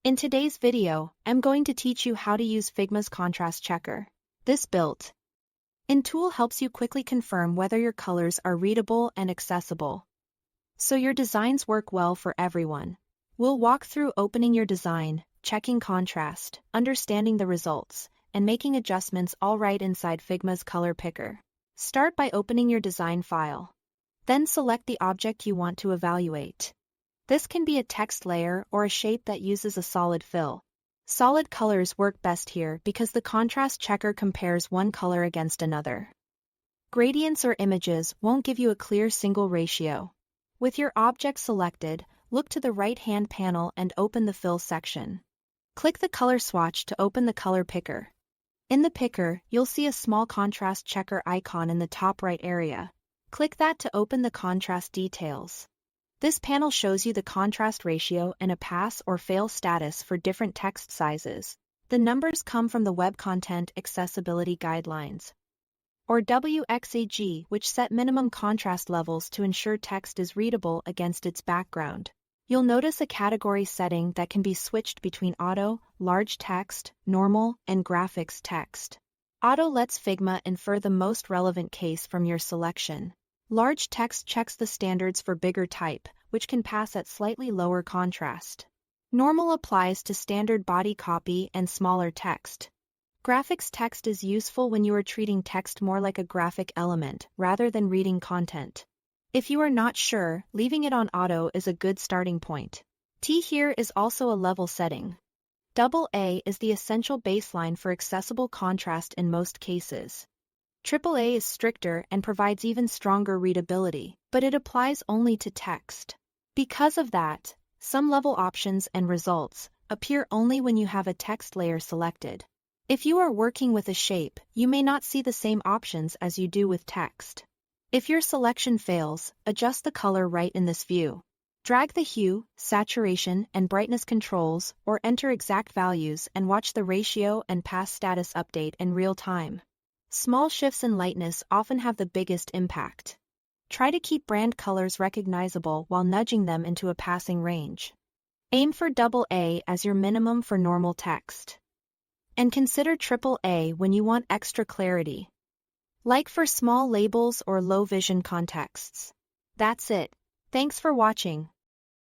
In today's video, I'm going to teach you how to use Figma's Contrast Checker. This built-in tool helps you quickly confirm whether your colors are readable and accessible, so your designs work well for everyone. We'll walk through opening your design, checking contrast, understanding the results, and making adjustments all right inside Figma's color picker. Start by opening your design file. Then select the object you want to evaluate. This can be a text layer or a shape that uses a solid fill. Solid colors work best here because the contrast checker compares one color against another. Gradients or images won't give you a clear single ratio. With your object selected, look to the right-hand panel and open the Fill section. Click the color swatch to open the color picker. In the picker, you'll see a small contrast checker icon in the top right area. Click that to open the contrast details. This panel shows you the contrast ratio and a pass or fail status for different text sizes. The numbers come from the Web Content Accessibility Guidelines, or WCAG, which set minimum contrast levels to ensure text is readable against its background. You'll notice a category setting that can be switched between auto, large text, normal, and graphics text. Auto lets Figma infer the most relevant case from your selection. Large text checks the standards for bigger type, which can pass at slightly lower contrast. Normal applies to standard body copy and smaller text. Graphics text is useful when you are treating text more like a graphic element rather than reading content. If you are not sure, leaving it on auto is a good starting point. T here is also a level setting. AA is the essential baseline for accessible contrast in most cases. AAA is stricter and provides even stronger readability, but it applies only to text. Because of that, some level options and results appear only when you have a text layer selected. If you are working with a shape, you may not see the same options as you do with text. If your selection fails, adjust the color right in this view. Drag the hue, saturation, and brightness controls, or enter exact values and watch the ratio and pass status update in real time. Small shifts in lightness often have the biggest impact. Try to keep brand colors recognizable while nudging them into a passing range. Aim for AA as your minimum for normal text. And consider AAA when you want extra clarity, like for small labels or low vision contexts. That's it. Thanks for watching.